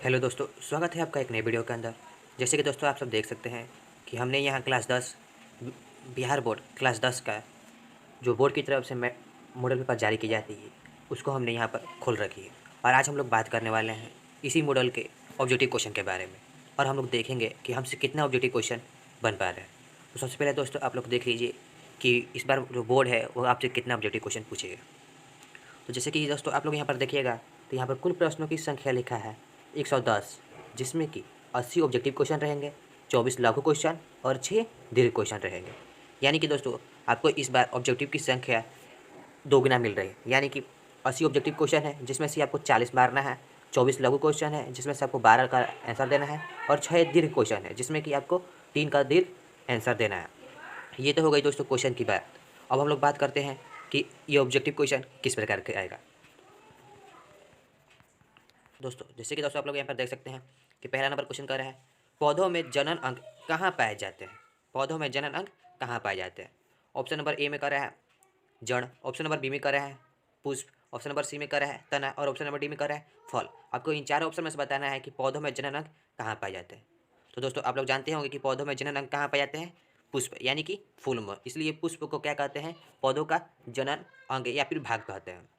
Hello दोस्तों, स्वागत है आपका एक नए वीडियो के अंदर। जैसे कि दोस्तों आप सब देख सकते हैं कि हमने यहाँ क्लास 10 बिहार बोर्ड क्लास 10 का जो बोर्ड की तरफ से मॉडल पेपर जारी की जाती है उसको हमने यहाँ पर खोल रखी है। और आज हम लोग बात करने वाले हैं इसी मॉडल के ऑब्जेक्टिव क्वेश्चन के बारे में, और हम लोग देखेंगे कि हमसे कितना ऑब्जेक्टिव क्वेश्चन बन पा रहे हैं। तो सबसे पहले दोस्तों आप लोग देख लीजिए कि इस बार जो बोर्ड है वो आपसे कितना ऑब्जेक्टिव क्वेश्चन पूछेगा। तो जैसे कि दोस्तों आप लोग यहाँ पर देखिएगा तो यहाँ पर कुल प्रश्नों की संख्या लिखा है 110, जिसमें कि 80 ऑब्जेक्टिव क्वेश्चन रहेंगे, 24 लघु क्वेश्चन और 6 दीर्घ क्वेश्चन रहेंगे। यानी कि दोस्तों आपको इस बार ऑब्जेक्टिव की संख्या दोगुना मिल रही है। यानी कि 80 ऑब्जेक्टिव क्वेश्चन है जिसमें से आपको 40 मारना है, 24 लघु क्वेश्चन है जिसमें से आपको 12 का आंसर देना है, और 6 दीर्घ क्वेश्चन है जिसमें कि आपको 3 का दीर्घ आंसर देना है। ये तो हो गई दोस्तों क्वेश्चन की बात। अब हम लोग बात करते हैं कि ये ऑब्जेक्टिव क्वेश्चन किस प्रकार के आएगा। दोस्तों जैसे कि दोस्तों आप लोग यहाँ पर देख सकते हैं कि पहला नंबर क्वेश्चन कर रहा है, पौधों में जनन अंग कहाँ पाए जाते हैं। पौधों में जनन अंग कहाँ पाए जाते हैं। ऑप्शन नंबर ए में कर रहा है जड़, ऑप्शन नंबर बी में कर रहा है पुष्प, ऑप्शन नंबर सी में कर रहा है तना, और ऑप्शन नंबर डी में कर रहा है फल। आपको इन चारों ऑप्शन में से बताना है कि पौधों में जनन अंग कहाँ पाए जाते हैं। तो दोस्तों आप लोग जानते होंगे कि पौधों में जनन अंग कहाँ पाए जाते हैं, पुष्प यानी कि फूल में, इसलिए पुष्प को क्या कहते हैं, पौधों का जनन अंग या फिर भाग कहते हैं।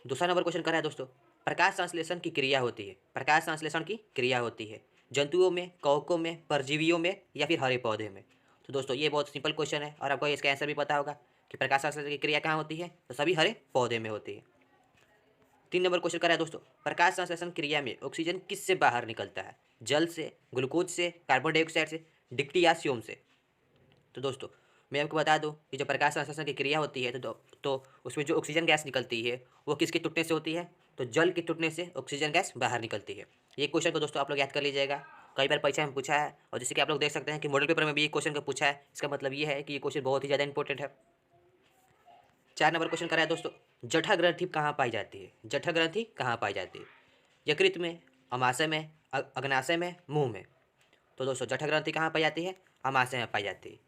दूसरा नंबर क्वेश्चन कर रहा है दोस्तों, प्रकाश संश्लेषण की क्रिया होती है। प्रकाश संश्लेषण की क्रिया होती है जंतुओं में, कवकों में, परजीवियों में या फिर हरे पौधे में। तो दोस्तों ये बहुत सिंपल क्वेश्चन है और आपको इसका आंसर भी पता होगा कि प्रकाश संश्लेषण की क्रिया कहाँ होती है, तो सभी हरे पौधे में होती है। 3 नंबर क्वेश्चन कर रहा है दोस्तों, प्रकाश संश्लेषण क्रिया में ऑक्सीजन किससे बाहर निकलता है, जल से, ग्लूकोज से, कार्बन डाइऑक्साइड से, डिक्टियाशियम से। तो दोस्तों मैं आपको बता दूं कि जो प्रकाश संश्लेषण की क्रिया होती है तो उसमें जो ऑक्सीजन गैस निकलती है वो किसके टूटने से होती है, तो जल के टूटने से ऑक्सीजन गैस बाहर निकलती है। ये क्वेश्चन को दोस्तों आप लोग याद कर लीजिएगा, कई बार परीक्षा में पूछा है, और जैसे कि आप लोग देख सकते हैं कि मॉडल पेपर में भी ये क्वेश्चन को पूछा है। इसका मतलब ये है कि ये क्वेश्चन बहुत ही ज़्यादा इंपॉर्टेंट है। 4 नंबर क्वेश्चन करा है दोस्तों, जठर ग्रंथि कहाँ पाई जाती है। जठर ग्रंथि कहाँ पाई जाती है, यकृत में, अमाशय में, अग्नाशय में, मुंह में। तो दोस्तों जठर ग्रंथि कहाँ पाई जाती है, अमाशय में पाई जाती है।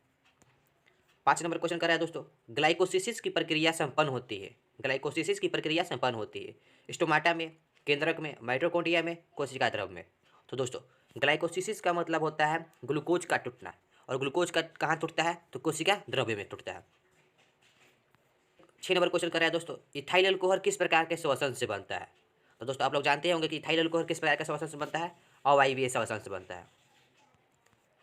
5 नंबर क्वेश्चन कर रहा है दोस्तों, ग्लाइकोसिस की प्रक्रिया संपन्न होती है। ग्लाइकोसिस की प्रक्रिया संपन्न होती है स्टोमाटा में, केंद्रक में, माइटोकॉन्ड्रिया में, कोशिका द्रव में। तो दोस्तों ग्लाइकोसिस का मतलब होता है ग्लूकोज का टूटना, और ग्लूकोज का कहाँ टूटता है, तो कोशिका द्रव्य में टूटता है। 6 नंबर क्वेश्चन कर रहा है दोस्तों, इथाइल अल्कोहल किस प्रकार के श्वसन से बनता है। तो दोस्तों आप लोग जानते होंगे कि इथाइल अल्कोहल किस प्रकार के श्वसन से बनता है, अवायवीय श्वसन से बनता है।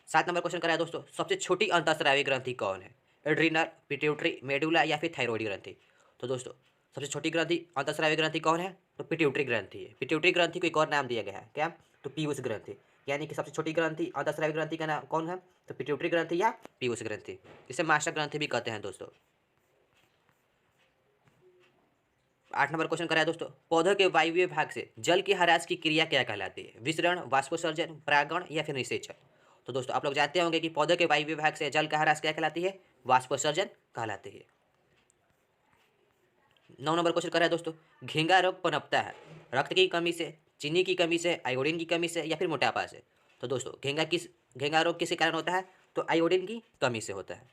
7 नंबर क्वेश्चन कर रहा है दोस्तों, सबसे छोटी अंतःस्रावी ग्रंथि कौन है, एड्रीनल, पिट्यूटरी, मेडुला या फिर थायरॉइड ग्रंथि। तो दोस्तों सबसे छोटी ग्रंथि अंतःस्रावी ग्रंथि कौन है, तो पिट्यूटरी ग्रंथि है। पिट्यूटरी ग्रंथि को एक और नाम दिया गया है क्या, तो पीयूष ग्रंथि। यानी कि सबसे छोटी ग्रंथि अंतःस्रावी ग्रंथि का नाम कौन है, तो पिट्यूटरी ग्रंथि या पीयूष ग्रंथि, इसे मास्टर ग्रंथि भी कहते हैं दोस्तों। 8 नंबर क्वेश्चन करा है दोस्तों, पौधों के वायवीय भाग से जल की हरास की क्रिया क्या कहलाती है, विसरण, वाष्पोत्सर्जन, परागण या फिर निषेचन। तो दोस्तों आप लोग जानते होंगे कि पौधों के वायवीय भाग से जल का हरास क्या कहलाती है, वाष्पोत्सर्जन कहलाती है। 9 नंबर क्वेश्चन कर रहा है दोस्तों, घींगा रोग पनपता है रक्त की कमी से, चीनी की कमी से, आयोडीन की कमी से या फिर मोटापा से। तो दोस्तों घींगा रोग किस कारण होता है, तो आयोडीन की कमी से होता है।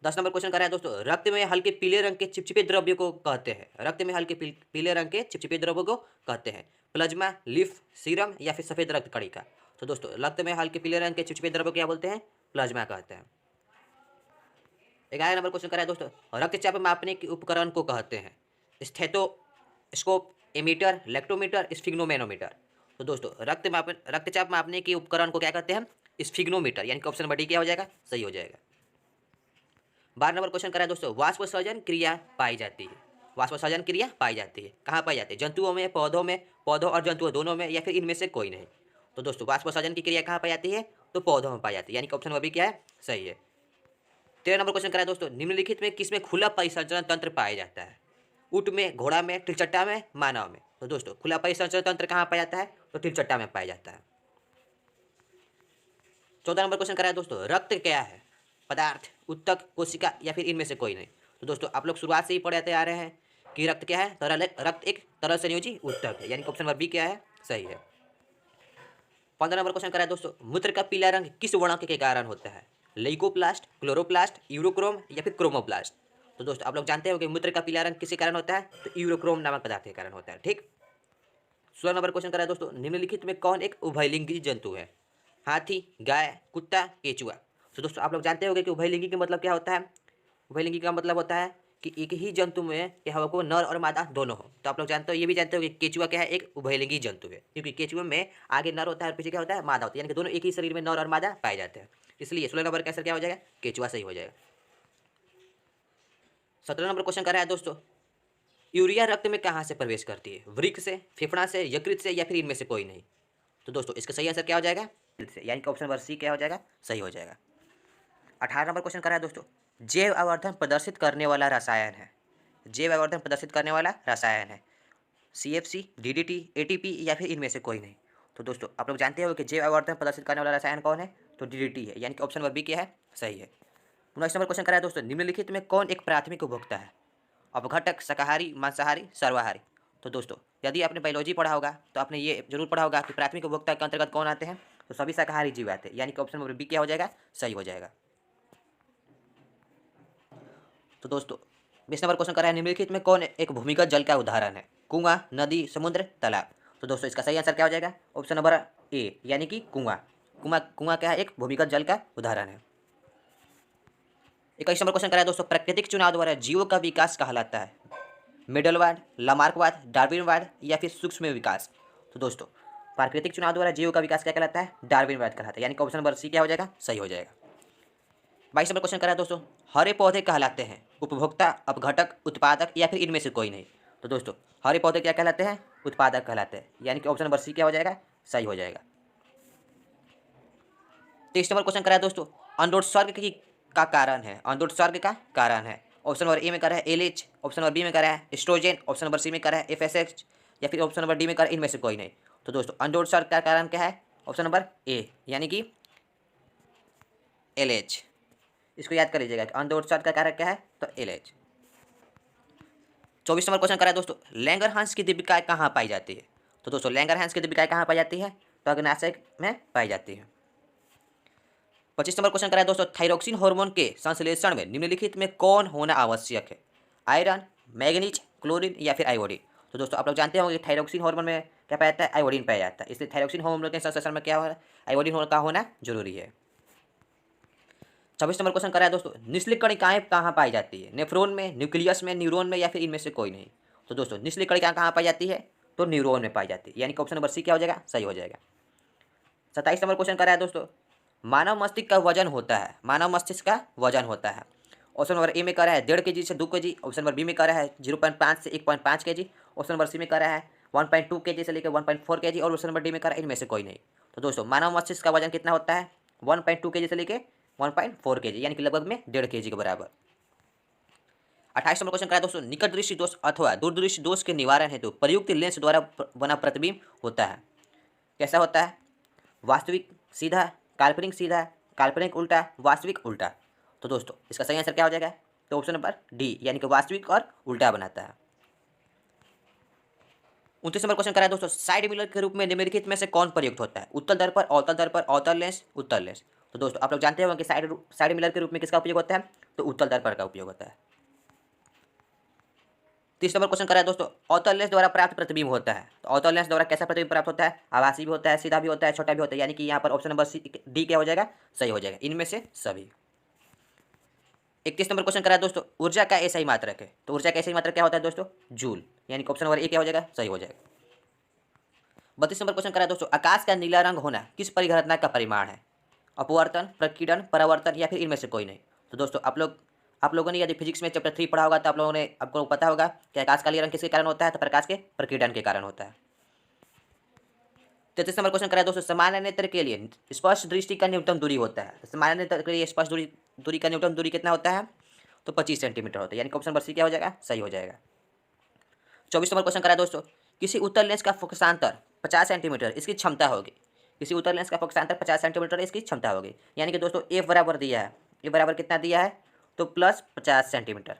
10 नंबर क्वेश्चन कर रहा है दोस्तों, रक्त में हल्के पीले रंग के चिपचिपे द्रव्य को कहते हैं। रक्त में हल्के पीले रंग के चिपचिपे द्रव्य को कहते हैं प्लाज्मा, लिफ, सीरम या फिर सफेद रक्त कणिका। तो दोस्तों रक्त में हल्के पीले रंग के चिपचिपे द्रव्य को क्या बोलते हैं, प्लाज्मा कहते हैं। 11 नंबर क्वेश्चन कर रहा है दोस्तों, रक्तचाप मापने के उपकरण को कहते हैं स्टेथोस्कोप, एमीटर, लैक्टोमीटर, स्फिग्नोमेनोमीटर। तो दोस्तों रक्तचाप मापने के उपकरण को क्या कहते हैं, स्फिग्नोमीटर, यानी कि ऑप्शन नंबर डी क्या हो जाएगा, सही हो जाएगा। 12 नंबर क्वेश्चन करा दोस्तों, वाष्पोत्सर्जन क्रिया पाई जाती है। वाष्पोत्सर्जन क्रिया पाई जाती है कहाँ पाई जाती है, जंतुओं में, पौधों और जंतुओं दोनों में या फिर इनमें से कोई नहीं। तो दोस्तों वाष्पोत्सर्जन की क्रिया कहाँ पाई जाती है, तो पौधों में पाई जाती है, यानी कि ऑप्शन नंबर बी क्या है, सही है। 13 नंबर क्वेश्चन करा दोस्तों, निम्नलिखित में किसमें खुला परिसंचरण तंत्र पाया जाता है, ऊँट में, घोड़ा में, तिलचट्टा में, मानव में। तो दोस्तों खुला परिसंचरण तंत्र कहाँ पाया जाता है, तो तिलचट्टा में पाया जाता है। 14 नंबर क्वेश्चन करा है दोस्तों, रक्त क्या है, पदार्थ, उत्तक, कोशिका या फिर इनमें से कोई नहीं। तो दोस्तों आप लोग शुरुआत से ही पढ़ते आ रहे हैं कि रक्त क्या है, तरल है, रक्त एक तरल संयोजी उत्तक है, यानी कि ऑप्शन नंबर बी क्या है, सही है। 15 नंबर क्वेश्चन करा है दोस्तों, मूत्र का पीला रंग किस वर्णक के कारण होता है, लेइकोप्लास्ट, क्लोरोप्लास्ट, यूरोक्रोम या फिर क्रोमोप्लास्ट। तो दोस्तों आप लोग जानते हो कि मूत्र का पीला रंग किसके कारण होता है, तो यूरोक्रोम नामक पदार्थ के कारण होता है, ठीक। 16 नंबर क्वेश्चन करा है दोस्तों, निम्नलिखित में कौन एक उभयलिंगी जंतु है? हाथी, गाय, कुत्ता, केचुआ। तो दोस्तों आप लोग जानते होंगे कि उभयलिंगी का मतलब क्या होता है। उभयलिंगी का मतलब होता है कि एक ही जंतु में क्या हो, नर और मादा दोनों हो। तो आप लोग जानते हो, ये भी जानते हो कि केचुआ क्या है, एक उभयलिंगी जंतु है, क्योंकि केचुआ में आगे नर होता है और पीछे क्या होता है, मादा होता है, यानी कि दोनों एक ही शरीर में नर और मादा पाए जाते हैं। इसलिए 16 नंबर का आंसर क्या हो जाएगा, केचुआ सही हो जाएगा। 17 नंबर क्वेश्चन कर रहा है दोस्तों, यूरिया रक्त में कहाँ से प्रवेश करती है? वृक्क से, फेफड़ा से, यकृत से, या फिर इनमें से कोई नहीं? तो दोस्तों इसका सही आंसर क्या हो जाएगा, से, यानी कि ऑप्शन नंबर सी क्या हो जाएगा, सही हो जाएगा। 18 नंबर क्वेश्चन कर रहा है दोस्तों, जैव आवर्धन प्रदर्शित करने वाला रसायन है। जैव आवर्धन प्रदर्शित करने वाला रसायन है, CFC, DDT, ATP, या फिर इनमें से कोई नहीं? तो दोस्तों आप लोग जानते हो कि जैव आवर्धन प्रदर्शित करने वाला रसायन कौन है, तो DDT है, यानी कि ऑप्शन नंबर बी क्या है, सही है। 19 नंबर क्वेश्चन कर रहा है दोस्तों, निम्नलिखित में कौन एक प्राथमिक उपभोक्ता है? अपघटक, शाकाहारी, मांसाहारी, सर्वाहारी? तो दोस्तों यदि आपने बायोलॉजी पढ़ा होगा तो आपने ये जरूर पढ़ा होगा कि प्राथमिक उपभोक्ता के अंतर्गत कौन आते हैं, तो सभी शाकाहारी जीव आते हैं, यानी कि ऑप्शन नंबर बी क्या हो जाएगा, सही हो जाएगा। तो दोस्तों 20 नंबर क्वेश्चन कर रहा है, निम्नलिखित में कौन एक भूमिगत जल का उदाहरण है? कुआं, नदी, समुद्र, तालाब? तो दोस्तों इसका सही आंसर क्या हो जाएगा, ऑप्शन नंबर ए, यानी कि कुआं। कुआं कुआं क्या है, एक भूमिगत जल का उदाहरण है। 21 नंबर क्वेश्चन कर रहा है दोस्तों, प्राकृतिक चुनाव द्वारा जीवों का विकास कहलाता है? मिडलवार्ड, लामार्कवाद, डार्विनवाद, या फिर सूक्ष्म विकास? तो दोस्तों प्राकृतिक चुनाव द्वारा जीवों का विकास क्या कहलाता है, डार्विनवाद कहलाता है, यानी कि ऑप्शन नंबर सी क्या हो जाएगा, सही हो जाएगा। 22 नंबर क्वेश्चन करा है दोस्तों, हरे पौधे कहलाते हैं उपभोक्ता, अपघटक, उत्पादक, या फिर इनमें से कोई नहीं? तो दोस्तों हरे पौधे क्या कहलाते हैं, उत्पादक कहलाते हैं, यानी कि ऑप्शन नंबर सी क्या हो जाएगा, सही हो जाएगा। 23 नंबर क्वेश्चन करा है दोस्तों, अंडोत्सर्ग की का कारण है, अंडोत्सर्ग का कारण है? ऑप्शन नंबर ए में करा है एलएच, ऑप्शन नंबर बी में करा है एस्ट्रोजन, ऑप्शन नंबर सी में करा है एफएसएच, या फिर ऑप्शन नंबर डी में करा है इनमें से कोई नहीं? तो दोस्तों अंडोत्सर्ग का कारण क्या है, ऑप्शन नंबर ए, यानी कि एलएच। इसको याद कर लीजिएगा कि अंडोत्सर्ग का कारक क्या है, तो एलएच। 24 नंबर क्वेश्चन करा है दोस्तों, लैंगरहांस की दीपिकाएं कहाँ पाई जाती है? तो दोस्तों लैंगरहांस की दीपिकाएं कहाँ पाई जाती है, तो अग्नाशय में पाई जाती है। 25 नंबर क्वेश्चन करा है दोस्तों, थायरोक्सिन हार्मोन के संश्लेषण में निम्नलिखित में कौन होना आवश्यक है? आयरन, मैग्नीज, क्लोरीन, या फिर आयोडीन? तो दोस्तों आप लोग जानते होंगे कि थायरोक्सिन हार्मोन में क्या पाया जाता है, आयोडीन पाया जाता है, इसलिए थायरोक्सिन हार्मोन के संश्लेषण में क्या हो रहा है, आयोडीन का होना जरूरी है। 26 नंबर क्वेश्चन करा है दोस्तों, निचली कणिकाएं कहाँ पाई जाती है? नेफ्रॉन में, न्यूक्लियस में, न्यूरॉन में, या फिर इनमें से कोई नहीं? तो दोस्तों निचली कणिकाएं कहाँ पाई जाती है, तो न्यूरॉन में पाई जाती है, यानी कि ऑप्शन नंबर सी क्या हो जाएगा, सही हो जाएगा। 27 नंबर क्वेश्चन करा है दोस्तों, मानव मस्तिष्क का वजन होता है, मानव मस्तिष्क का वजन होता है? ऑप्शन नंबर ए में करा है 1.5 kg से 2 kg, ऑप्शन नंबर बी में करा है 0.5 से 1.5 kg, ऑप्शन नंबर सी में करा है 1.2 kg से लेकर 1.4 kg, और ऑप्शन नंबर डी में करा है इनमें से कोई नहीं? तो दोस्तों मानव मस्तिष्क का वजन कितना होता है, 1.2 kg से लेकर 1.4 kg, यानी कि लगभग में 1.5 kg के बराबर। 28 नंबर क्वेश्चन करा है दोस्तों, निकट दृष्टि दोष अथवा दूर दृष्टि दोष के निवारण हेतु प्रयुक्त लेंस द्वारा बना प्रतिबिंब होता है, कैसा होता है? वास्तविक सीधा, काल्पनिक सीधा, काल्पनिक उल्टा, वास्तविक उल्टा? तो दोस्तों इसका सही आंसर क्या हो जाएगा, तो ऑप्शन नंबर डी, यानी कि वास्तविक और उल्टा बनाता है। 29 नंबर क्वेश्चन करा है दोस्तों, साइड मिरर के रूप में निम्नलिखित में से कौन प्रयुक्त होता है? उत्तल दर्पण, अवतल दर्पण, अवतल लेंस, उत्तल लेंस? तो दोस्तों आप लोग जानते होंगे कि साइड मिरर के रूप में किसका उपयोग होता है, तो उत्तल दर्पण का उपयोग होता है। 30 नंबर क्वेश्चन करा है दोस्तों, अवतल लेंस द्वारा प्राप्त प्रतिबिंब होता है, तो अवतल लेंस द्वारा कैसा प्रतिबिंब प्राप्त होता है? आभासी भी होता है, सीधा भी होता है, छोटा भी होता है, यानी कि यहाँ पर ऑप्शन नंबर डी क्या हो जाएगा, सही हो जाएगा, इनमें से सभी। 31 नंबर क्वेश्चन करा है दोस्तों, ऊर्जा का ऐसा ही मात्रक है, तो ऊर्जा का ऐसा ही मात्रक क्या होता है दोस्तों, जूल, यानी कि ऑप्शन नंबर ए क्या हो जाएगा, सही हो जाएगा। 32 नंबर क्वेश्चन करा है दोस्तों, आकाश का नीला रंग होना किस परिघटना का परिमाण है? अपवर्तन, प्रकीर्णन, परावर्तन, या फिर इनमें से कोई नहीं? तो दोस्तों आप लोगों ने यदि फिजिक्स में चैप्टर 3 पढ़ा होगा तो आप लोगों ने आपको पता होगा कि आकाश का नीला रंग किसके कारण होता है, तो प्रकाश के प्रकीर्णन के कारण होता है। 33 नंबर क्वेश्चन करा है दोस्तों, सामान्य नेत्र के लिए स्पष्ट दृष्टि का न्यूनतम दूरी होता है, सामान्य नेत्र के लिए स्पष्ट दूरी का न्यूनतम दूरी कितना होता है, तो 25 सेंटीमीटर होता है, यानी कि ऑप्शन नंबर सी क्या हो जाएगा, सही हो जाएगा। 24 नंबर क्वेश्चन करा है दोस्तों, किसी उत्तल लेंस का फोकसांतर 50 सेंटीमीटर इसकी क्षमता होगी, किसी उत्तल लेंस का फोकसांतर 50 सेंटीमीटर इसकी क्षमता होगी, यानी कि दोस्तों ए बराबर दिया है, ए बराबर कितना दिया है, तो प्लस 50 सेंटीमीटर,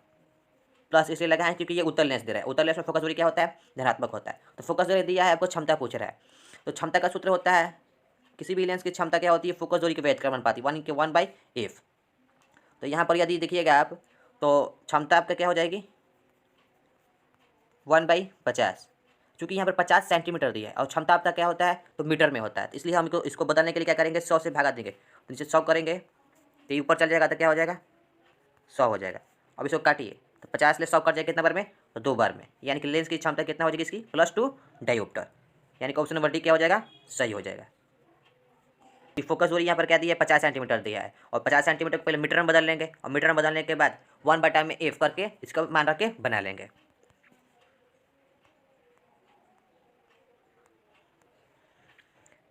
प्लस इसलिए लगा है क्योंकि ये उत्तल लेंस दे रहा है, उत्तल लेंस में फोकस दूरी क्या होता है, धनात्मक होता है, तो फोकस दूरी दिया है, आपको क्षमता पूछ रहा है, तो क्षमता का सूत्र होता है, किसी भी लेंस की क्षमता क्या होती है, फोकस दूरी के व्युत्क्रमानुपाती 1/f। तो यहाँ पर यदि देखिएगा आप, तो क्षमता आपका क्या हो जाएगी 1/50, चूँकि यहाँ पर 50 सेंटीमीटर दिया है और क्षमता आपका क्या होता है तो मीटर में होता है, तो इसलिए हम इसको बदलने के लिए क्या करेंगे 100 से भागा देंगे, तो नीचे 100 करेंगे तो ये ऊपर चल जाएगा तो क्या हो जाएगा 100 हो जाएगा। अब इसको काटिए तो 50 ले 100 कट जाएगा कितना बार में तो 2 बार में, यानी कि लेंस की क्षमता कितना हो जाएगी इसकी +2 डायोप्टर, यानी कि ऑप्शन नंबर डी क्या हो जाएगा सही हो जाएगा। फोकस दूरी यहाँ पर क्या दिया है 50 सेंटीमीटर दिया है और 50 सेंटीमीटर को पहले मीटर में बदल लेंगे और मीटर में बदलने के बाद 1 में एफ करके इसका मान रख के बना लेंगे।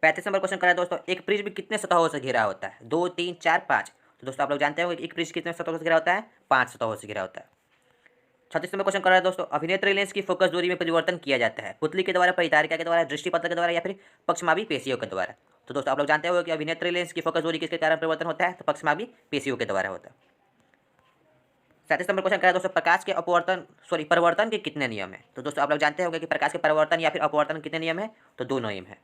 35 नंबर क्वेश्चन करा है दोस्तों, एक प्रिज्म कितने सतहों से घिरा होता है 2 3 4 5। तो दोस्तों आप लोग जानते हो एक प्रिज्म कितने सतहों से घिरा होता है 5 सतहों से घिरा होता है। 36 नंबर क्वेश्चन कर रहा है दोस्तों, अभिनेत्री लेंस की फोकस दूरी में परिवर्तन किया जाता है पुतली के द्वारा, परितारिका के द्वारा, दृष्टिपत्र के द्वारा या फिर पक्षमावी पेशियों के द्वारा। तो दोस्तों आप लोग जानते हो कि अभिनेत्री लेंस की फोकस दूरी किसके कारण परिवर्तन होता है तो पक्षमावी पेशियों के द्वारा होता है। 37 नंबर क्वेश्चन कर रहा है दोस्तों, प्रकाश के परिवर्तन के कितने नियम है। तो दोस्तों आप लोग जानते होंगे कि प्रकाश के परिवर्तन या फिर अपवर्तन कितने नियम है तो 2 नियम है।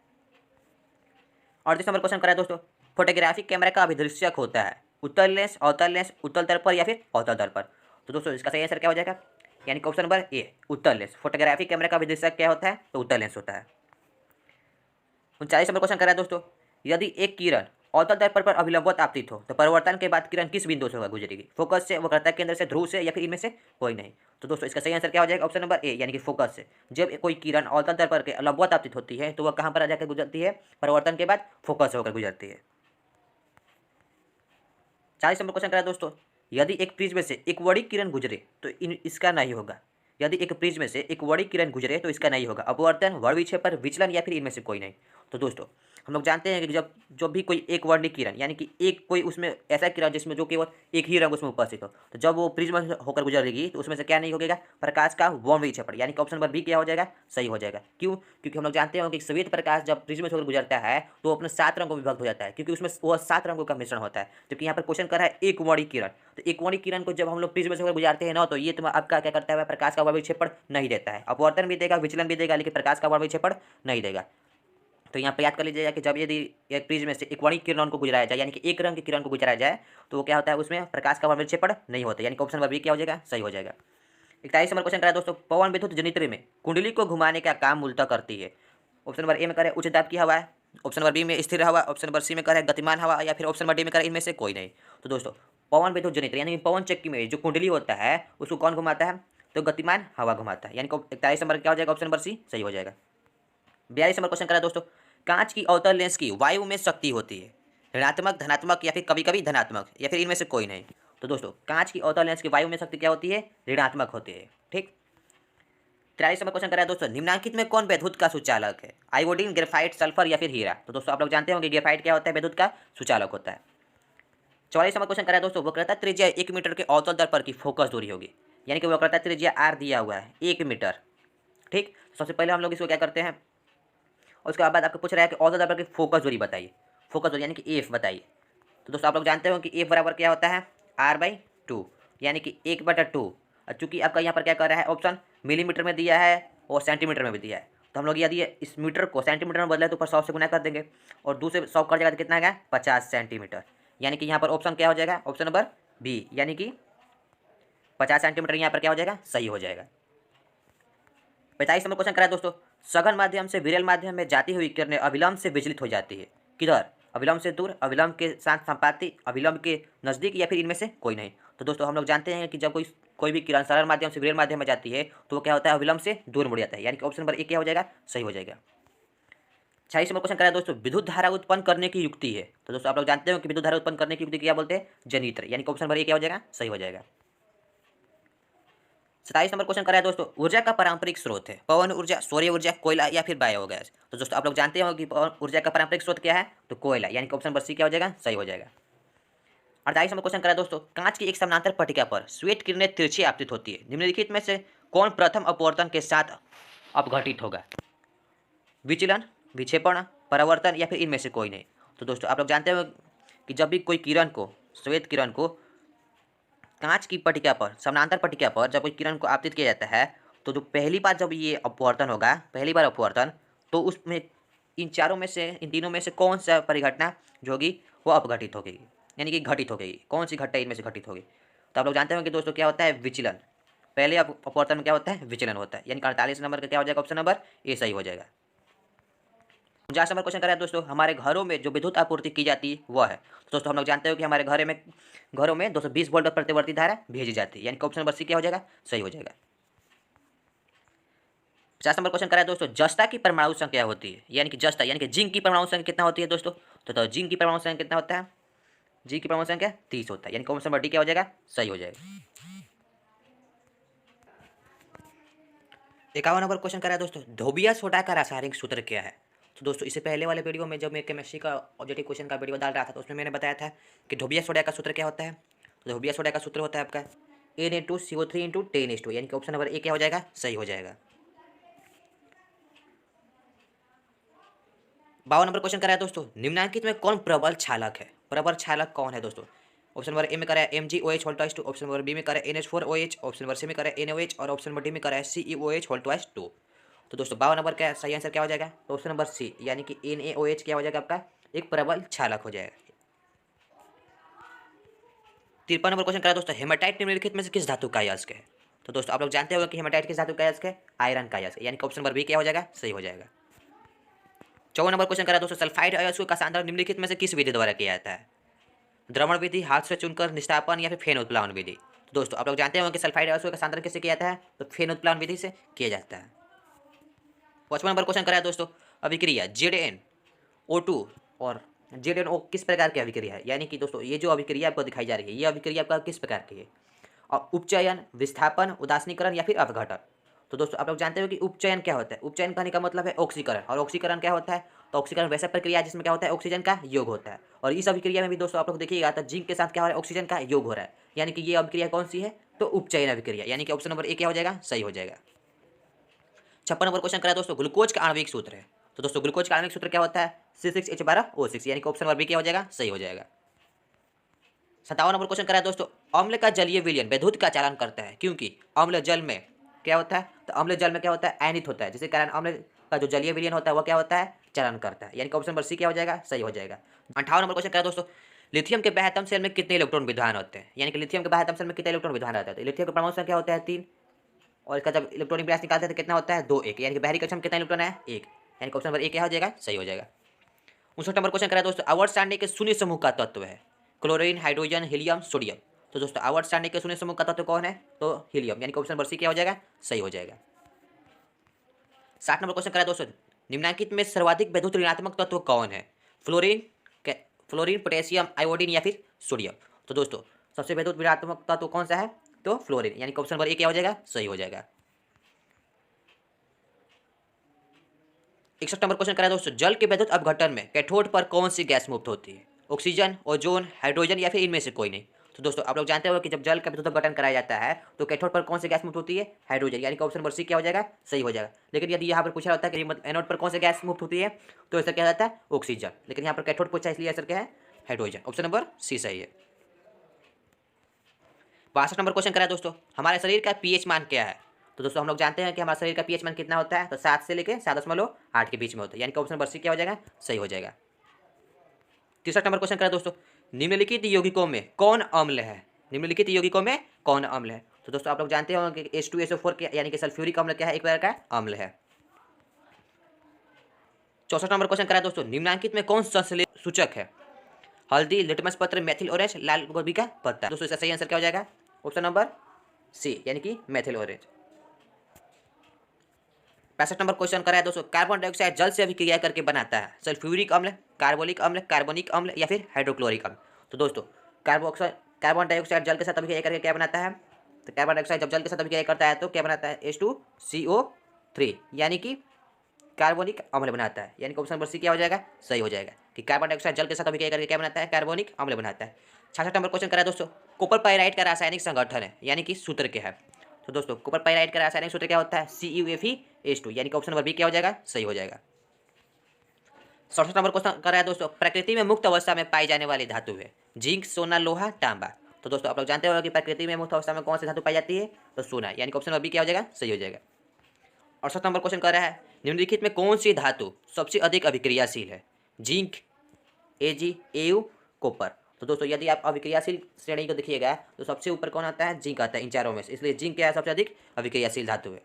38 नंबर क्वेश्चन कर रहा है दोस्तों, फोटोग्राफिक कैमरा का अभिदृश्यक होता है उत्तल लेंस, अवतल लेंस, उत्तल दर्पण या फिर अवतल दर्पण। तो दोस्तों इसका सही आंसर क्या हो जाएगा, यानी कि ऑप्शन नंबर ए उत्तल लेंस। फोटोग्राफिक कैमरा का अभिदृश्यक क्या होता है तो उत्तल लेंस होता है। 39 नंबर क्वेश्चन कर रहा है दोस्तों, यदि एक किरण अवतल दर्पण पर अभिलंबवत आपतित हो तो परिवर्तन के बाद किरण किस बिंदु से होकर गुजरेगी, फोकस से, वक्रता केंद्र से, ध्रुव से या फिर इनमें से कोई नहीं। तो दोस्तों इसका सही आंसर क्या हो जाएगा ऑप्शन नंबर ए यानी कि फोकस से। जब कोई किरण अवतल दर्पण के लंबवत आपतित होती है तो वह कहाँ पर जाकर गुजरती है परिवर्तन के बाद फोकस से होकर गुजरती है। 40 नंबर क्वेश्चन कर रहा है दोस्तों, यदि एक प्रिज्म से एक बड़ी किरण गुजरे तो इसका नहीं होगा। यदि एक प्रिज्म से एक बड़ी किरण गुजरे तो इसका नहीं होगा अपवर्तन, वर्णविक्षेपण, विचलन या फिर इनमें से कोई नहीं। तो दोस्तों हम लोग जानते हैं कि जब भी कोई एक वर्णिक किरण यानी कि एक कोई उसमें ऐसा किरण जिसमें जो केवल एक ही रंग उसमें उपस्थित हो तो जब वो प्रिज्म होकर गुजरेगी तो उसमें से क्या नहीं होगा प्रकाश का वर्णविक्षेपण, यानी कि ऑप्शन नंबर बी क्या हो जाएगा सही हो जाएगा। क्यों, क्योंकि हम लोग जानते हैं कि श्वेत प्रकाश जब प्रिज्म से होकर गुजरता है तो अपने 7 रंगों में विभक्त हो जाता है, क्योंकि उसमें वह 7 रंगों का मिश्रण होता है। जबकि यहाँ पर क्वेश्चन कर रहा है एक वर्णिक किरण, तो एक वर्णिक किरण को जब हम लोग प्रिज्म से होकर गुजारते हैं ना तो ये आपका क्या करता है प्रकाश का वर्णविक्षेपण नहीं देता है, अपवर्तन भी देगा, विचलन भी देगा, लेकिन प्रकाश का वर्णविक्षेपण नहीं देगा। तो यहाँ पर याद कर लीजिएगा कि जब यदि एक प्रिज्म से एक वर्णिक किरण को गुजराया जाए यानी कि एक रंग की किरण को गुजराया जाए तो वो क्या होता है उसमें प्रकाश का वर्णविक्षेपण नहीं होता, यानी कि ऑप्शन नंबर बी क्या हो जाएगा सही हो जाएगा। 41 नंबर क्वेश्चन करा दोस्तों, पवन विद्युत जनित्र में कुंडली को घुमाने का काम मूलतः करती है। ऑप्शन नंबर ए में करे उच्च दाब की हवा है, ऑप्शन नंबर बी में स्थिर हवा, ऑप्शन नंबर सी में करे गतिमान हवा या फिर ऑप्शन नंबर डी में करे इनमें से कोई नहीं। तो दोस्तों पवन विद्युत जनित्र यानी कि पवन चक्की में जो कुंडली होता है उसको कौन घुमाता है तो गतिमान हवा घुमाता है, यानी कि 41 नंबर क्या हो जाएगा ऑप्शन नंबर सी सही हो जाएगा। 42 नंबर क्वेश्चन करा दोस्तों, कांच की अवतल लेंस की वायु में शक्ति होती है ऋणात्मक, धनात्मक या फिर कभी कभी धनात्मक या फिर इनमें से कोई नहीं। तो दोस्तों कांच की अवतल लेंस की वायु में शक्ति क्या होती है ऋणात्मक होती है। ठीक, 43 नंबर क्वेश्चन कर रहा है दोस्तों, निम्नांकित में कौन विद्युत का सुचालक है आयोडीन, ग्रेफाइट, सल्फर या फिर हीरा। तो दोस्तों आप लोग जानते होंगे ग्रेफाइट क्या होता है विद्युत का सुचालक होता है। 44 नंबर क्वेश्चन कर रहा है दोस्तों, वक्रता त्रिज्या 1 मीटर के अवतल दर्पण की फोकस दूरी होगी, यानी कि वक्रता त्रिज्या आर दिया हुआ है 1 मीटर। ठीक, सबसे पहले हम लोग इसको क्या करते हैं और उसके बाद आपको पूछ रहा है कि अवतल दर्पण की फोकस दूरी बताइए, फोकस दूरी यानी कि एफ बताइए। तो दोस्तों आप लोग जानते हो कि एफ बराबर क्या होता है r/2 यानी कि 1/2। और चूंकि आपका यहाँ पर क्या कर रहा है ऑप्शन मिलीमीटर में दिया है और सेंटीमीटर में भी दिया है, तो हम लोग यदि इस मीटर को सेंटीमीटर में बदले तो ऊपर 100 से गुना कर देंगे और दूसरे 100 कर जाएगा तो कितना आएगा 50 सेंटीमीटर, यानी कि यहाँ पर ऑप्शन क्या हो जाएगा ऑप्शन नंबर बी यानी कि 50 सेंटीमीटर यहाँ पर क्या हो जाएगा सही हो जाएगा। 45 नंबर क्वेश्चन करा है दोस्तों, सघन माध्यम से विरल माध्यम में जाती हुई किरणें अविलंब से विचलित हो जाती है, किधर, अविलंब से दूर, अविलंब के साथ संपाती, अविलंब के नज़दीक या फिर इनमें से कोई नहीं। तो दोस्तों हम लोग जानते हैं कि जब कोई भी किरण सरल माध्यम से विरल माध्यम में जाती है तो वो क्या होता है अविलंब से दूर मुड़ जाता है, यानी कि ऑप्शन नंबर ए क्या हो जाएगा सही हो जाएगा। 46 नंबर क्वेश्चन करा है दोस्तों, विद्युत धारा उत्पन्न करने की युक्ति है। तो दोस्तों आप लोग जानते हो कि विद्युत धारा उत्पन्न करने की युक्ति क्या बोलते हैं जनित्र, यानी कि ऑप्शन नंबर ए क्या हो जाएगा सही हो जाएगा। 27 नंबर क्वेश्चन करा है दोस्तों, ऊर्जा का पारंपरिक स्रोत है पवन ऊर्जा, सौर्य ऊर्जा, कोयला या फिर बायोगैस। तो दोस्तों आप लोग जानते हो कि पवन ऊर्जा का पारंपरिक स्रोत क्या है तो कोयला, यानी कि ऑप्शन नंबर सी क्या हो जाएगा सही हो जाएगा। 48 नंबर क्वेश्चन करा है दोस्तों, कांच की एक समानांतर पट्टिका पर श्वेत किरणें तिरछी आपतित होती है, निम्नलिखित में से कौन प्रथम अपवर्तन के साथ अपघटित होगा, विचलन, विक्षेपण, परावर्तन या फिर इनमें से कोई नहीं। तो दोस्तों आप लोग जानते हो कि जब भी कोई किरण को श्वेत किरण को कांच की पट्टिका पर समानांतर पट्टिका पर जब कोई किरण को आपतित किया जाता है तो जो पहली बार जब ये अपवर्तन होगा पहली बार अपवर्तन तो उसमें इन चारों में से इन तीनों में से कौन सा परिघटना जो होगी वो अपघटित होगी यानी कि घटित हो गई, कौन सी घटना इनमें से घटित होगी। तो आप लोग जानते हो कि दोस्तों क्या होता है विचलन, पहले अपवर्तन में क्या होता है, विचलन होता है, यानी 48 नंबर का क्या हो जाएगा, ऑप्शन नंबर ए सही हो जाएगा। 49 नंबर क्वेश्चन कर रहा है दोस्तों, हमारे घरों में जो विद्युत आपूर्ति की जाती है वह है। तो दोस्तों हम लोग जानते हो कि हमारे घरों में 220 वोल्ट प्रतिवर्ती धारा भेजी जाती है, यानी कि ऑप्शन नंबर सी क्या हो जाएगा, सही हो जाएगा। 50 नंबर क्वेश्चन कर रहा है दोस्तों, जस्ता की परमाणु संख्या होती है, यानी कि जस्ता यानी कि जिंक की परमाणु संख्या कितना होती है दोस्तों, तो जिंक की परमाणु संख्या कितना होता है, जिंक की परमाणु संख्या 30 होता है, यानी कि ऑप्शन नंबर डी क्या हो जाएगा, सही हो जाएगा। 51 नंबर क्वेश्चन कर रहा है दोस्तों, धोबिया सोडा का रासायनिक सूत्र क्या है। तो दोस्तों इससे पहले वाले वीडियो में जब मैं केमिस्ट्री का ऑब्जेक्टिव क्वेश्चन का वीडियो डाल रहा था तो उसमें मैंने बताया था कि धोबिया सोडा का सूत्र क्या होता है। तो धोबिया सोडा का सूत्र होता है आपका Na2CO3 × 10⁻², यानी कि ऑप्शन नंबर ए क्या हो जाएगा, सही हो जाएगा। 52 नंबर क्वेश्चन कर रहा है दोस्तों, निम्नलिखित में कौन प्रबल क्षालक है, प्रबल क्षालक कौन है दोस्तों। ऑप्शन नंबर ए में करा है MgOH2, ऑप्शन नंबर बी में करा है NH4OH, ऑप्शन नंबर सी में करा है NaOH और ऑप्शन नंबर डी में करा है CeOH2। तो दोस्तों 52 नंबर का सही आंसर क्या हो जाएगा, तो ऑप्शन नंबर सी यानी कि NaOH क्या हो जाएगा आपका, एक प्रबल क्षालक हो जाएगा। 53 नंबर क्वेश्चन करा दोस्तों, हेमाटाइट निम्नलिखित में से किस धातु का अयस्क है। तो दोस्तों आप लोग जानते होंगे कि हेमाटाइट किस धातु का अयस्क है, आयरन का अयस्क, यानी कि ऑप्शन नंबर बी क्या हो जाएगा, सही हो जाएगा। 54 नंबर क्वेश्चन करा दोस्तों, सल्फाइड अयस्क का सांद्रण निम्नलिखित में से किस विधि द्वारा किया जाता है, द्रवण विधि, हाथ से चुनकर, निष्ठापन या फिर फेन उत्प्लावन विधि। तो दोस्तों आप लोग जानते होंगे कि सल्फाइड अयस्क का सांद्रण किससे किया जाता है, तो फेन उत्प्लावन विधि से किया जाता है। 55 नंबर क्वेश्चन करा है दोस्तों, अभिक्रिया ZnO2 और ZnO किस प्रकार की अभिक्रिया है, यानी कि दोस्तों ये जो अभिक्रिया आपको दिखाई जा रही है ये अभिक्रिया आपका किस प्रकार की है, और उपचयन, विस्थापन, उदासीनीकरण या फिर अपघटन। तो दोस्तों आप लोग जानते हो कि उपचयन क्या होता है, उपचयन कहने का मतलब है ऑक्सीकरण, और ऑक्सीकरण क्या होता है, तो ऑक्सीकरण वैसा प्रक्रिया है जिसमें क्या होता है, ऑक्सीजन का योग होता है। और इस अभिक्रिया में भी दोस्तों आप लोग देखिएगा तो जिंक के साथ क्या हो रहा है, ऑक्सीजन का योग हो रहा है, यानी कि ये अभिक्रिया कौन सी है, तो उपचयन अभिक्रिया, यानी कि ऑप्शन नंबर ए क्या हो जाएगा, सही हो जाएगा। 56 नंबर क्वेश्चन करा दोस्तों, ग्लूकोज का आणविक सूत्र है। तो दोस्तों ग्लूकोज का आणविक सूत्र क्या होता है, C6H12O6, यानी कि ऑप्शन नंबर बी क्या हो जाएगा, सही हो जाएगा। 57 नंबर क्वेश्चन करा है दोस्तों, अम्ल का जलीय विलयन विद्युत का चालन करता है क्योंकि अम्ल जल में क्या होता है, तो अम्ल जल में क्या होता है, आयनित होता है, जिसके कारण अम्ल का जो जलीय विलयन होता है वो क्या होता है, चालन करता है, यानी कि ऑप्शन नंबर सी क्या हो जाएगा, सही हो जाएगा। 58 नंबर क्वेश्चन करा दोस्तों, लिथियम के बाह्यतम सेल में कितने इलेक्ट्रॉन विद्यमान होते हैं, यानी कि लिथियम के बाह्यतम सेल में कितने इलेक्ट्रॉन विद्यमान रहता है, लिथियम का परमाणु संख्या होता है 3, और इसका जब इलेक्ट्रॉनिक विन्यास निकालते हैं तो कितना होता है, 2 1, यानी कि बाहरी कक्षा में कितना इलेक्ट्रॉन है, 1, यानी कि ऑप्शन नंबर ए क्या हो जाएगा, सही हो जाएगा। 59 नंबर क्वेश्चन करा दोस्तों, आवर्त सारणी के शून्य समूह का तत्व है क्लोरीन, हाइड्रोजन, हीलियम, सोडियम। तो दोस्तों आवर्त सारणी के शून्य समूह का तत्व कौन है, तो हीलियम, यानी कि ऑप्शन नंबर सी क्या हो जाएगा, सही हो जाएगा। 60 नंबर क्वेश्चन करा दोस्तों, निम्नलिखित में सर्वाधिक विद्युत ऋणात्मक तत्व कौन है, फ्लोरीन, पोटेशियम, आयोडीन या फिर सोडियम। तो दोस्तों सबसे विद्युत ऋणात्मक तत्व कौन सा है, तो फ्लोरीन, यानी कि ऑप्शन नंबर ए क्या हो जाएगा, सही हो जाएगा। 61 नंबर क्वेश्चन करा दोस्तों, जल के विद्युत अपघटन में कैथोड पर कौन सी गैस मुक्त होती है, ऑक्सीजन, ओजोन, हाइड्रोजन या फिर इनमें से कोई नहीं। तो दोस्तों आप लोग जानते हो कि जब जल का विद्युत अपघटन कराया जाता है तो कैथोड पर कौन सी गैस मुक्त होती है, हाइड्रोजन, यानी कि ऑप्शन नंबर सी क्या हो जाएगा, सही हो जाएगा। लेकिन यदि यहाँ पर पूछा होता है कि एनोड पर कौन सी गैस मुक्त होती है, तो आंसर क्या जाता है, ऑक्सीजन, लेकिन यहाँ पर कैथोड पूछा इसलिए आंसर क्या है, हाइड्रोजन, ऑप्शन नंबर सी सही है। 62 नंबर क्वेश्चन करा दोस्तों, हमारे शरीर का पीएच मान क्या है। तो दोस्तों हम लोग जानते हैं कि हमारे शरीर का पीएच मान कितना होता है, तो 7 से लेकर 7.8 के बीच में होता है, यानी कि ऑप्शन नंबर सी क्या हो जाएगा, सही हो जाएगा। 63 नंबर क्वेश्चन करा दोस्तों, निम्नलिखित यौगिकों में कौन अम्ल है, निम्नलिखित यौगिकों में कौन अम्ल है। तो दोस्तों आप लोग जानते होंगे कि H2SO4 के यानी कि सल्फ्यूरिक अम्ल क्या है, एक प्रकार का अम्ल है। 64 नंबर क्वेश्चन करा दोस्तों, निम्नलिखित में कौन संश्लेषण सूचक है, हल्दी, लिटमस पत्र, मेथिल ऑरेंज, लाल गोभी का पत्ता। दोस्तों इसका सही आंसर क्या हो जाएगा, ऑप्शन नंबर सी यानी कि मेथिल ऑरेंज। 65 नंबर क्वेश्चन करा है दोस्तों, कार्बन डाइऑक्साइड जल से अभिक्रिया करके बनाता है सल्फ्यूरिक अम्ल, कार्बोलिक अम्ल, कार्बोनिक अम्ल या फिर हाइड्रोक्लोरिक अम्ल। तो दोस्तों कार्बन डाइऑक्साइड जल के साथ अभिक्रिया करके क्या बनाता है, तो कार्बन डाइऑक्साइड जब जल के साथ अभिक्रिया करता है तो क्या बनाता है, H2CO3, यानी कि कार्बोनिक अम्ल बनाता है, यानी कि ऑप्शन नंबर सी क्या हो जाएगा, सही हो जाएगा कि कार्बन डाइऑक्साइड जल के साथ अभिक्रिया करके क्या बनाता है, कार्बोनिक अम्ल बनाता है। 66 नंबर क्वेश्चन करा दोस्तों, कॉपर पाइराइट का रासायनिक संगठन है, यानी कि सूत्र क्या है। तो दोस्तों कॉपर पाइराइट का रासायनिक सूत्र क्या होता है, CuFeH2, यानी कि ऑप्शन नंबर बी क्या हो जाएगा, सही हो जाएगा। 67 नंबर क्वेश्चन करा है दोस्तों, प्रकृति में मुक्त अवस्था में पाई जाने वाली धातु है जिंक, सोना, लोहा, तांबा। तो दोस्तों आप लोग जानते हो कि प्रकृति में मुक्त अवस्था में कौन सी धातु पाई जाती है, तो सोना, यानी कि ऑप्शन नंबर बी क्या हो जाएगा, सही हो जाएगा। 68 नंबर क्वेश्चन कर रहा है, निम्नलिखित में कौन सी धातु सबसे अधिक अभिक्रियाशील है, जिंक, Ag, Au, कॉपर। तो दोस्तों यदि आप अभिक्रियाशील श्रेणी को देखिएगा तो सबसे ऊपर कौन आता है, जिंक आता है इन चारों में से, इसलिए जिंक क्या है, सबसे अधिक अभिक्रियाशील धातु है।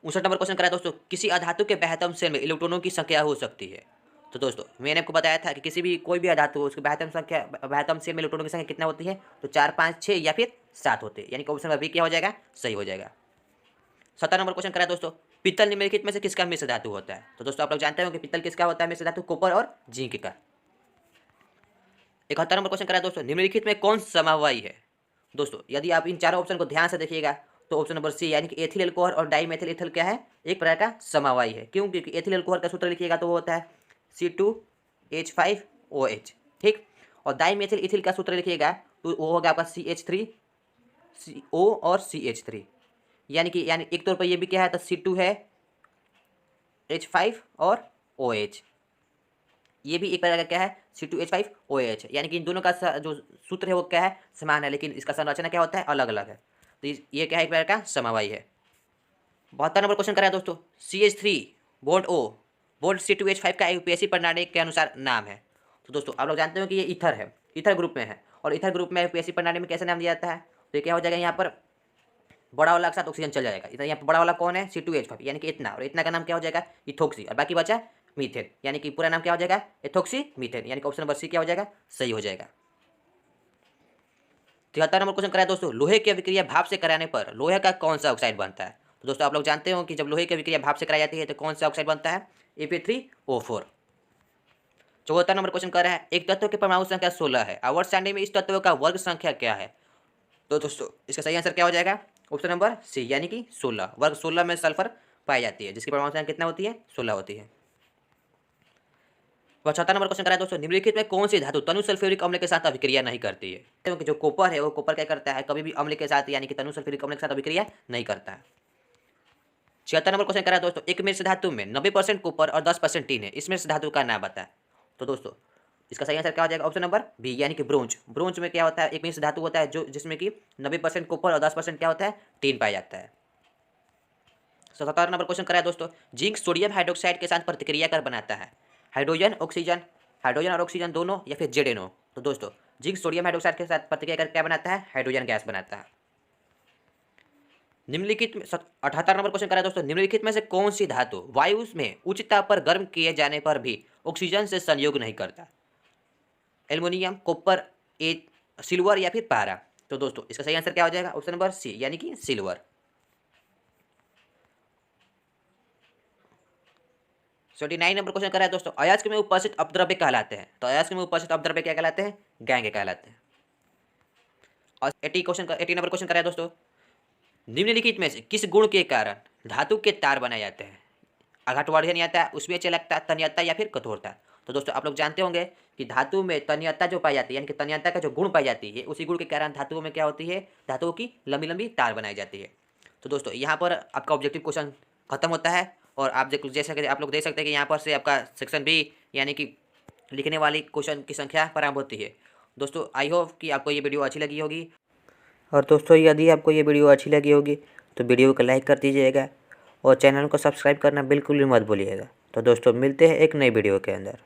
59 नंबर क्वेश्चन करा दोस्तों, किसी अधातु के बाह्यतम शेल में इलेक्ट्रॉनों की संख्या हो सकती है। तो दोस्तों मैंने आपको बताया था कि किसी भी कोई भी अधातु हो उसकी बाह्यतम शेल में इलेक्ट्रॉनों की संख्या कितना होती है, तो 4, 5, 6 या फिर 7 होते हैं, यानी कि ऑप्शन नंबर बी क्या हो जाएगा, सही हो जाएगा। 17 नंबर क्वेश्चन करा दोस्तों, पीतल निम्नलिखित में से किसका मिश्र धातु होता है। तो दोस्तों आप लोग जानते हो कि पीतल किसका होता है मिश्र धातु, कॉपर और जिंक का। 71 नंबर क्वेश्चन करा दोस्तों, निम्नलिखित में कौन समवायी है। दोस्तों यदि आप इन चारों ऑप्शन को ध्यान से देखिएगा तो ऑप्शन नंबर सी यानी कि एथिल एल्कोहल और डाईमेथिल एथिल क्या है, एक प्रकार का समवायी है। क्यों, क्योंकि एथिल एल्कोहल का सूत्र लिखिएगा तो वो होता है C2H5OH, ठीक। और डाईमेथिल एथिल का सूत्र लिखिएगा तो वो होगा आपका CH3CO और CH3, यानी एक तौर पर ये भी क्या है, तो C2 है H5 और OH, ये भी एक प्रकार का क्या है, C2H5OH, यानी कि इन दोनों का जो सूत्र है वो क्या है, समान है, लेकिन इसका संरचना क्या होता है, अलग अलग है। तो ये क्या है, एक प्रकार का समवायी है। 72 नंबर क्वेश्चन करा है दोस्तों, CH3 bond O bond C2H5 का यूपीएससी प्रणाली के अनुसार नाम है। तो दोस्तों आप लोग जानते हो कि ये ईथर है, ईथर ग्रुप में है, और ईथर ग्रुप में यूपीएससी प्रणाली में कैसे नाम दिया जाता है, तो ये क्या हो जाएगा, यहाँ पर बड़ा वाला के साथ ऑक्सीजन चल जाएगा। इधर यहाँ पर बड़ा वाला कौन है, C2H5 यानी कि इतना, और इतना का नाम क्या हो जाएगा, इथोक्सी, और बाकी बचा मीथेन, यानी कि पूरा नाम क्या हो जाएगा, एथोक्सी मीथेन, यानी कि ऑप्शन नंबर सी क्या हो जाएगा, सही हो जाएगा। 73 नंबर क्वेश्चन कराया दोस्तों, लोहे की अभिक्रिया भाप से कराने पर लोहे का कौन सा ऑक्साइड बनता है। तो दोस्तों आप लोग जानते हो कि जब लोहे की अभिक्रिया भाप से कराई जाती है तो कौन सा ऑक्साइड बनता है, Fe3O4। 74 नंबर क्वेश्चन कर रहा है, एक तत्व की परमाणु संख्या 16 है, आवर्त सारणी में इस तत्व का वर्ग संख्या क्या है। तो दोस्तों इसका सही आंसर क्या हो जाएगा, ऑप्शन नंबर सी यानी कि 16। वर्ग 16 में सल्फर पाई जाती है, जिसकी परमाणु संख्या कितना होती है, 16 होती है। 75 नंबर क्वेश्चन करा है दोस्तों, निम्नलिखित में कौन सी धातु तनु सल्फ्यूरिक अम्ल के साथ अभिक्रिया नहीं करती है। क्योंकि जो कॉपर है वो कॉपर क्या करता है, कभी भी अम्ल के साथ यानी कि तनु सल्फ्यूरिक अम्ल के साथ अभिक्रिया नहीं करता है। 76 नंबर क्वेश्चन करा है दोस्तों, एक मिश्र धातु में 90% कॉपर और 10% टीन है, इस मिश्र धातु का नाम बताए। तो दोस्तों इसका सही आंसर क्या हो जाएगा, ऑप्शन नंबर बी यानी कि ब्रोंज। ब्रोंज में क्या होता है, एक मिश्र धातु होता है जो जिसमें कि 90% कॉपर और 10% क्या होता है, टीन पाया जाता है। 77 नंबर क्वेश्चन करा है दोस्तों, जिंक सोडियम हाइड्रोक्साइड के साथ प्रतिक्रिया कर बनाता है, हाइड्रोजन ऑक्सीजन, हाइड्रोजन और ऑक्सीजन दोनों, या फिर ZNO। तो दोस्तों जिंक सोडियम हाइड्रोक्साइड के साथ प्रतिक्रिया कर क्या बनाता है, हाइड्रोजन गैस बनाता है। निम्नलिखित में 78 नंबर क्वेश्चन करा है दोस्तों, निम्नलिखित में से कौन सी धातु वायु में उच्च ताप पर गर्म किए जाने पर भी ऑक्सीजन से संयोग नहीं करता, एल्युमिनियम, कॉपर, सिल्वर या फिर पारा। तो दोस्तों इसका सही आंसर क्या हो जाएगा, ऑप्शन नंबर सी यानी कि सिल्वर। 79 नंबर क्वेश्चन करा है दोस्तों, अयस्क में उपस्थित अपद्रव्य कहलाते हैं। तो अयस्क में उपस्थित अपद्रव्य क्या कहलाते हैं, गैंग कहलाते हैं। और 80 नंबर क्वेश्चन करा है दोस्तों, निम्नलिखित में से किस गुण के कारण धातु के तार बनाए जाते हैं, अघाटवर्धन आता है, उसमें चलकता, तन्यता या फिर कठोरता। तो दोस्तों आप लोग जानते होंगे कि धातु में तन्यता जो पाई जाती है, यानी कि तन्यता का जो गुण पाई जाती है, उसी गुण के कारण धातुओं में क्या होती है, धातुओं की लंबी लंबी तार बनाई जाती है। तो दोस्तों यहाँ पर आपका ऑब्जेक्टिव क्वेश्चन खत्म होता है, और आप जैसा कि आप लोग देख सकते हैं कि यहाँ पर से आपका सेक्शन बी यानी कि लिखने वाली क्वेश्चन की संख्या प्रारंभ होती है। दोस्तों आई होप कि आपको ये वीडियो अच्छी लगी होगी, और दोस्तों यदि आपको ये वीडियो अच्छी लगी होगी तो वीडियो को लाइक कर दीजिएगा, और चैनल को सब्सक्राइब करना बिल्कुल भी मत भूलिएगा। तो दोस्तों मिलते हैं एक नई वीडियो के अंदर।